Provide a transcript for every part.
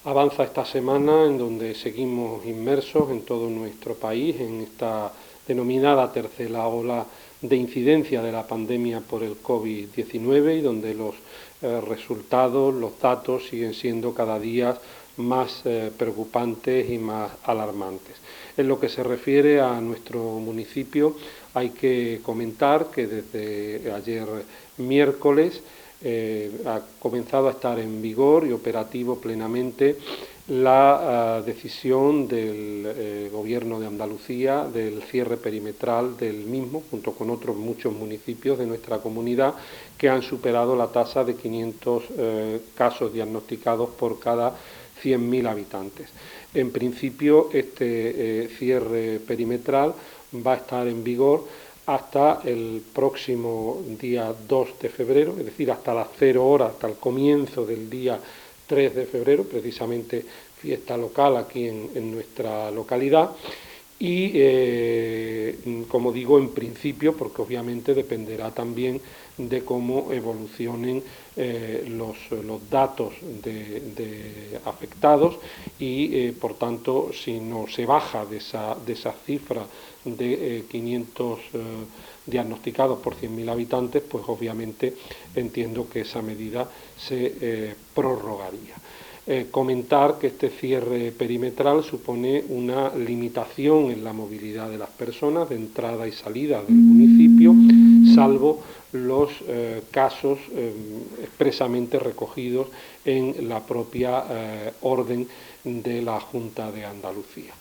Avanza esta semana en donde seguimos inmersos en todo nuestro país en esta denominada tercera ola de incidencia de la pandemia por el COVID-19 y donde los resultados, los datos siguen siendo cada día más preocupantes y más alarmantes. En lo que se refiere a nuestro municipio, hay que comentar que desde ayer miércoles ha comenzado a estar en vigor y operativo plenamente la decisión del Gobierno de Andalucía del cierre perimetral del mismo, junto con otros muchos municipios de nuestra comunidad que han superado la tasa de 500 casos diagnosticados por cada 100.000 habitantes. En principio, este cierre perimetral va a estar en vigor hasta el próximo día 2 de febrero, es decir, hasta las 0 horas, hasta el comienzo del día 3 de febrero, precisamente fiesta local aquí en nuestra localidad. Y, como digo, en principio, porque obviamente dependerá también de cómo evolucionen los datos de afectados y, por tanto, si no se baja de esa cifra de 500 diagnosticados por 100.000 habitantes, pues obviamente entiendo que esa medida se prorrogaría. Comentar que este cierre perimetral supone una limitación en la movilidad de las personas de entrada y salida del municipio, salvo los casos expresamente recogidos en la propia orden de la Junta de Andalucía.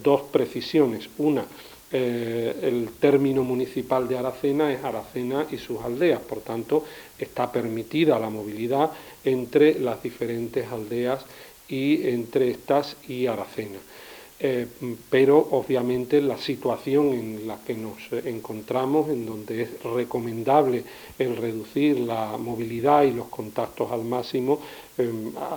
Dos precisiones. Una, el término municipal de Aracena es Aracena y sus aldeas, por tanto está permitida la movilidad entre las diferentes aldeas y entre estas y Aracena. Pero obviamente la situación en la que nos encontramos, en donde es recomendable el reducir la movilidad y los contactos al máximo,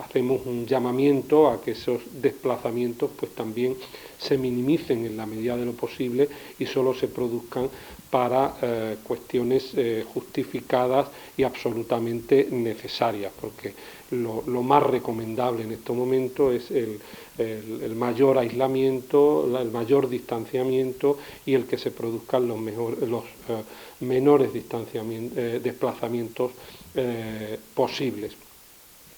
hacemos un llamamiento a que esos desplazamientos pues también se minimicen en la medida de lo posible y solo se produzcan para cuestiones justificadas y absolutamente necesarias, porque lo más recomendable en este momento es el mayor aislamiento, el mayor distanciamiento y el que se produzcan los menores desplazamientos posibles.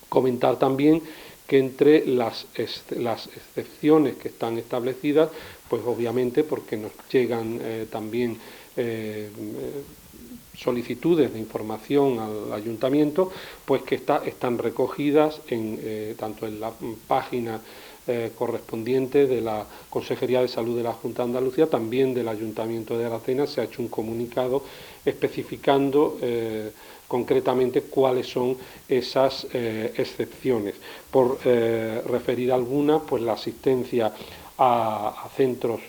Comentar también que entre las excepciones que están establecidas, pues obviamente porque nos llegan también solicitudes de información al ayuntamiento, pues que están recogidas tanto en la página correspondiente de la Consejería de Salud de la Junta de Andalucía, también del Ayuntamiento de Aracena se ha hecho un comunicado especificando concretamente cuáles son esas excepciones. Por referir algunas, pues la asistencia a centros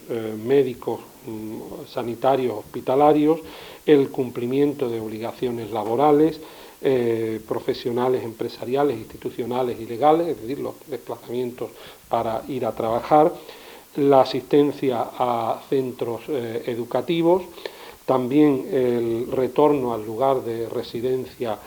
médicos, sanitarios, hospitalarios, el cumplimiento de obligaciones laborales, profesionales, empresariales, institucionales y legales, es decir, los desplazamientos para ir a trabajar, la asistencia a centros educativos, también el retorno al lugar de residencia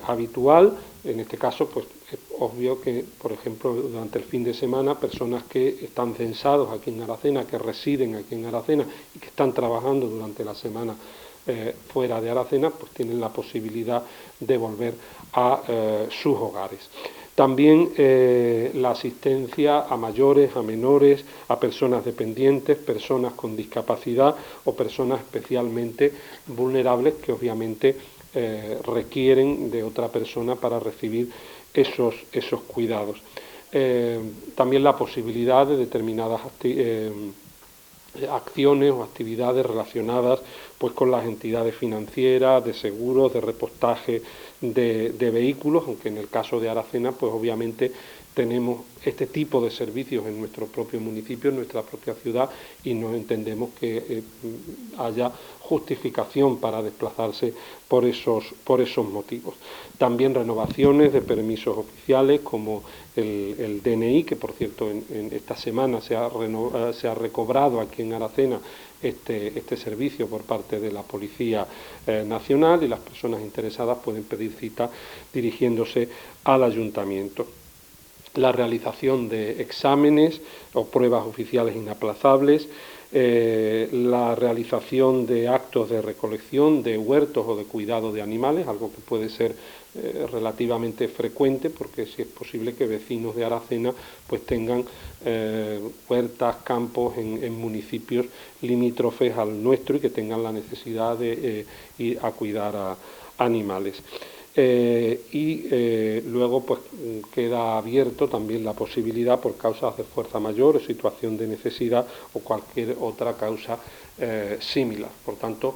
habitual. En este caso, pues es obvio que, por ejemplo, durante el fin de semana, personas que están censados aquí en Aracena, que residen aquí en Aracena y que están trabajando durante la semana fuera de Aracena, pues tienen la posibilidad de volver a sus hogares. También la asistencia a mayores, a menores, a personas dependientes, personas con discapacidad o personas especialmente vulnerables que obviamente requieren de otra persona para recibir esos cuidados. También la posibilidad de determinadas acciones o actividades relacionadas pues con las entidades financieras, de seguros, de repostaje de vehículos, aunque en el caso de Aracena pues obviamente tenemos este tipo de servicios en nuestro propio municipio, en nuestra propia ciudad, y no entendemos que haya justificación para desplazarse por esos motivos. También renovaciones de permisos oficiales como el DNI, que por cierto en esta semana se ha recobrado aquí en Aracena este servicio por parte de la Policía Nacional, y las personas interesadas pueden pedir cita dirigiéndose al ayuntamiento. la realización de exámenes o pruebas oficiales inaplazables, la realización de actos de recolección de huertos o de cuidado de animales, algo que puede ser relativamente frecuente, porque si es posible que vecinos de Aracena pues tengan huertas, campos en municipios limítrofes al nuestro y que tengan la necesidad de ir a cuidar a animales. Luego pues queda abierto también la posibilidad, por causas de fuerza mayor o situación de necesidad o cualquier otra causa similar. Por tanto,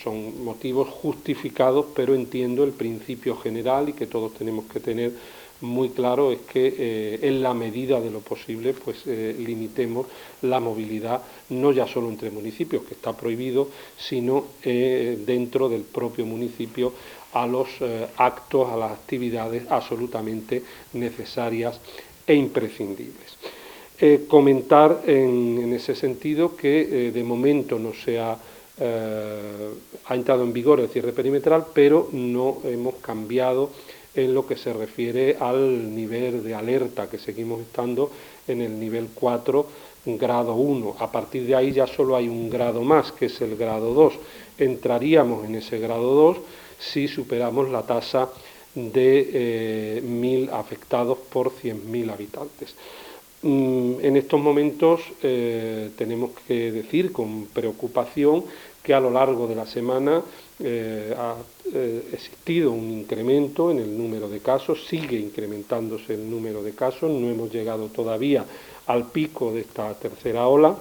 son motivos justificados, pero entiendo el principio general y que todos tenemos que tener muy claro es que en la medida de lo posible pues limitemos la movilidad no ya solo entre municipios, que está prohibido, sino dentro del propio municipio a los actos, a las actividades absolutamente necesarias e imprescindibles. Comentar en ese sentido que de momento no se ha entrado en vigor el cierre perimetral, pero no hemos cambiado en lo que se refiere al nivel de alerta, que seguimos estando en el nivel 4, grado 1. A partir de ahí ya solo hay un grado más, que es el grado 2. Entraríamos en ese grado 2 si superamos la tasa de 1.000 afectados por 100.000 habitantes. En estos momentos tenemos que decir con preocupación que a lo largo de la semana ha existido un incremento en el número de casos, sigue incrementándose el número de casos, no hemos llegado todavía al pico de esta tercera ola.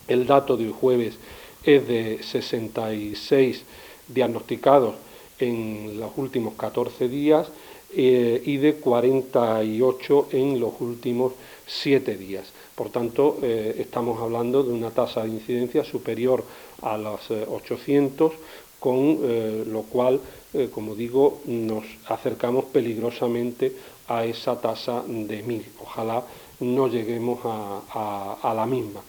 El dato del jueves es de 66 diagnosticados en los últimos 14 días y de 48 en los últimos 7 días. Por tanto, estamos hablando de una tasa de incidencia superior a los 800, con lo cual, como digo, nos acercamos peligrosamente a esa tasa de 1.000. Ojalá no lleguemos a la misma.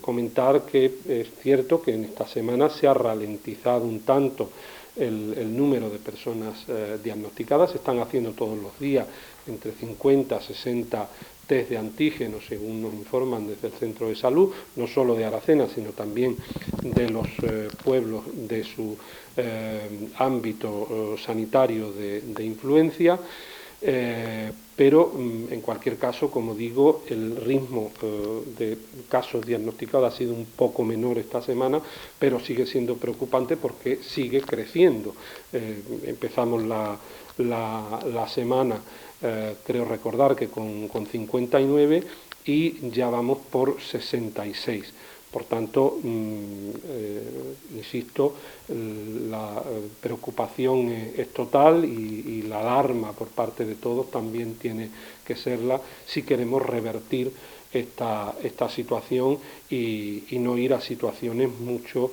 Comentar que es cierto que en esta semana se ha ralentizado un tanto el número de personas diagnosticadas. Se están haciendo todos los días entre 50 a 60 test de antígenos, según nos informan desde el centro de salud, no solo de Aracena, sino también de los pueblos de su ámbito sanitario de influencia. Pero en cualquier caso, como digo, el ritmo de casos diagnosticados ha sido un poco menor esta semana, pero sigue siendo preocupante porque sigue creciendo. Empezamos la semana, creo recordar que con 59 y ya vamos por 66. Por tanto, insisto, la preocupación es total y la alarma por parte de todos también tiene que serla si queremos revertir esta situación y no ir a situaciones mucho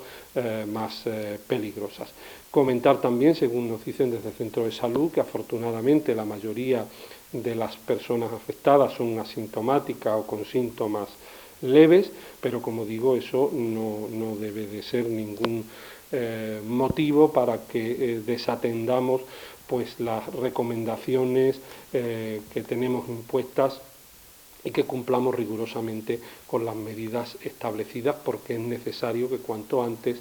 más peligrosas. Comentar también, según nos dicen desde el Centro de Salud, que afortunadamente la mayoría de las personas afectadas son asintomáticas o con síntomas leves, pero como digo, eso no debe de ser ningún motivo para que desatendamos pues las recomendaciones que tenemos impuestas y que cumplamos rigurosamente con las medidas establecidas, porque es necesario que cuanto antes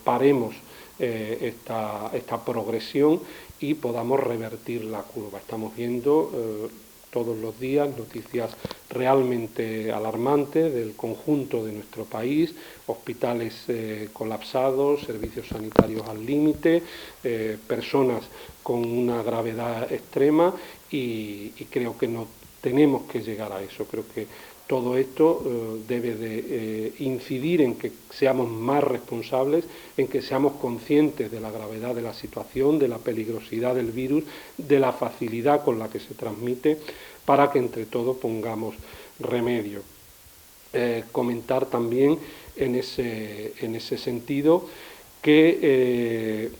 paremos esta progresión y podamos revertir la curva. Estamos viendo todos los días noticias realmente alarmantes del conjunto de nuestro país, hospitales colapsados, servicios sanitarios al límite, personas con una gravedad extrema y creo que no tenemos que llegar a eso. Creo que todo esto debe de incidir en que seamos más responsables, en que seamos conscientes de la gravedad de la situación, de la peligrosidad del virus, de la facilidad con la que se transmite, para que entre todos pongamos remedio. Comentar también en ese sentido que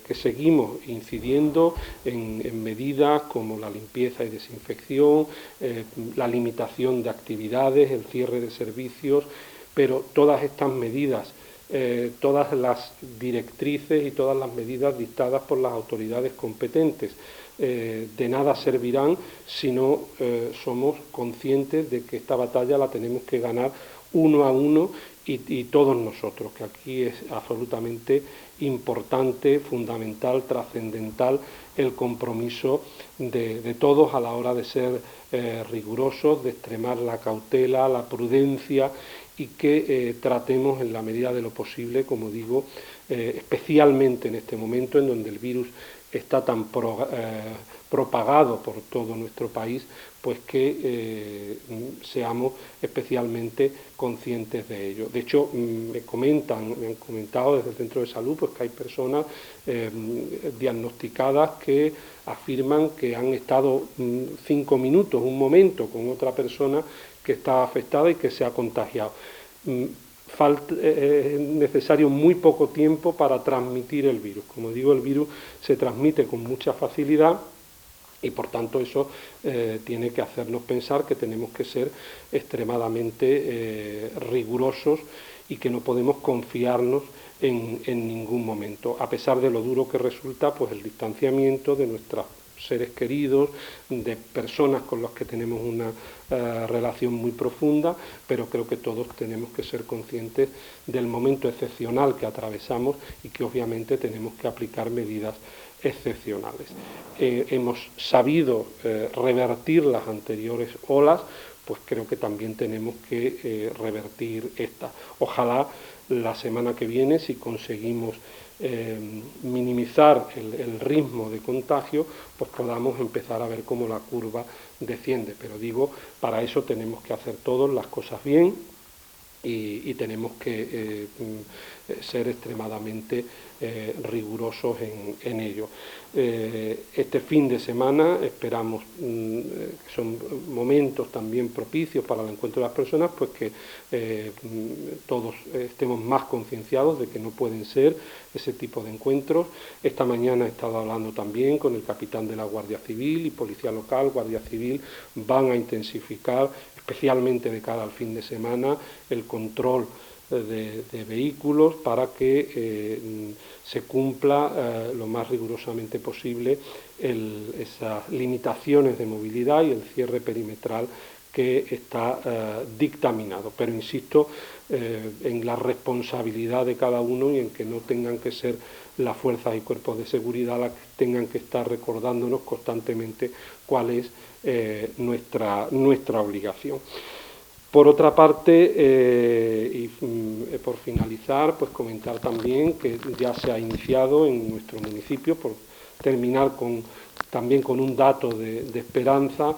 que seguimos incidiendo en medidas como la limpieza y desinfección, la limitación de actividades, el cierre de servicios, pero todas estas medidas, todas las directrices y todas las medidas dictadas por las autoridades competentes, de nada servirán si no somos conscientes de que esta batalla la tenemos que ganar uno a uno y todos nosotros, que aquí es absolutamente importante, fundamental, trascendental el compromiso de todos a la hora de ser rigurosos, de extremar la cautela, la prudencia y que tratemos en la medida de lo posible, como digo, especialmente en este momento en donde el virus está tan propagado por todo nuestro país, pues que seamos especialmente conscientes de ello. De hecho, me han comentado desde el centro de salud pues que hay personas diagnosticadas que afirman que han estado 5 minutos, un momento con otra persona que está afectada y que se ha contagiado. Es necesario muy poco tiempo para transmitir el virus. Como digo, el virus se transmite con mucha facilidad y por tanto eso tiene que hacernos pensar que tenemos que ser extremadamente rigurosos y que no podemos confiarnos en ningún momento, a pesar de lo duro que resulta pues el distanciamiento de nuestros seres queridos, de personas con las que tenemos una relación muy profunda, pero creo que todos tenemos que ser conscientes del momento excepcional que atravesamos y que obviamente tenemos que aplicar medidas excepcionales. Hemos sabido revertir las anteriores olas, pues creo que también tenemos que revertir esta. Ojalá la semana que viene, si conseguimos minimizar el ritmo de contagio, pues podamos empezar a ver cómo la curva desciende. Pero digo, para eso tenemos que hacer todas las cosas bien y tenemos que ser extremadamente rigurosos en ello. Este fin de semana esperamos, que son momentos también propicios para el encuentro de las personas, pues que todos estemos más concienciados de que no pueden ser ese tipo de encuentros. Esta mañana he estado hablando también con el capitán de la Guardia Civil y Policía Local, Guardia Civil, van a intensificar, especialmente de cara al fin de semana, el control de vehículos para que se cumpla lo más rigurosamente posible esas limitaciones de movilidad y el cierre perimetral que está dictaminado. Pero insisto en la responsabilidad de cada uno y en que no tengan que ser las fuerzas y cuerpos de seguridad las que tengan que estar recordándonos constantemente cuál es nuestra obligación. Por otra parte, y por finalizar, pues comentar también que ya se ha iniciado en nuestro municipio, por terminar también con un dato de esperanza,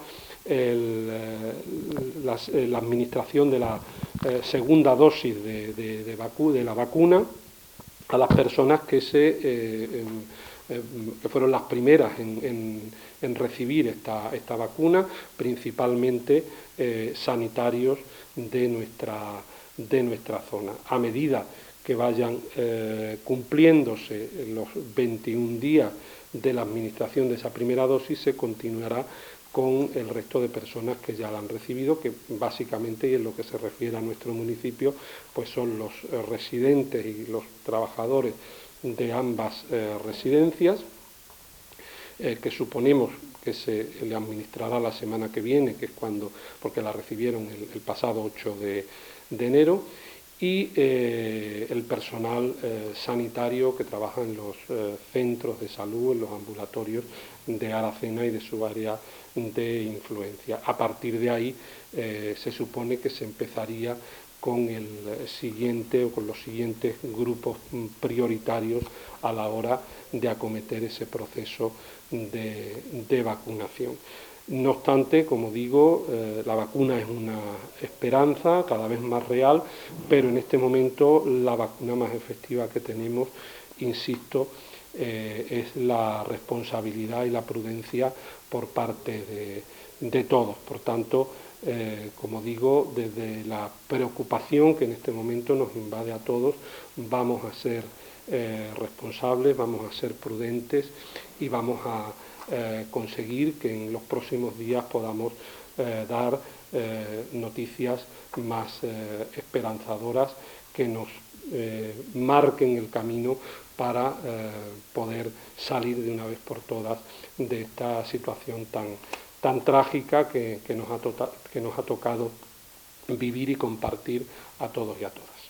la administración de la segunda dosis de la vacuna a las personas que fueron las primeras en recibir esta vacuna, principalmente sanitarios de nuestra zona. A medida que vayan cumpliéndose los 21 días de la administración de esa primera dosis, se continuará con el resto de personas que ya la han recibido, que básicamente, y en lo que se refiere a nuestro municipio, pues son los residentes y los trabajadores de ambas residencias, que suponemos que se le administrará la semana que viene, que es porque la recibieron el pasado 8 de enero, y el personal sanitario que trabaja en los centros de salud, en los ambulatorios de Aracena y de su área de influencia. A partir de ahí se supone que se empezaría con el siguiente o con los siguientes grupos prioritarios a la hora de acometer ese proceso de vacunación. No obstante, como digo, la vacuna es una esperanza cada vez más real, pero en este momento la vacuna más efectiva que tenemos, insisto, es la responsabilidad y la prudencia por parte de todos. Por tanto, como digo, desde la preocupación que en este momento nos invade a todos, vamos a ser responsables, vamos a ser prudentes y vamos a conseguir que en los próximos días podamos dar noticias más esperanzadoras que nos marquen el camino para poder salir de una vez por todas de esta situación tan trágica que nos ha tocado vivir y compartir a todos y a todas.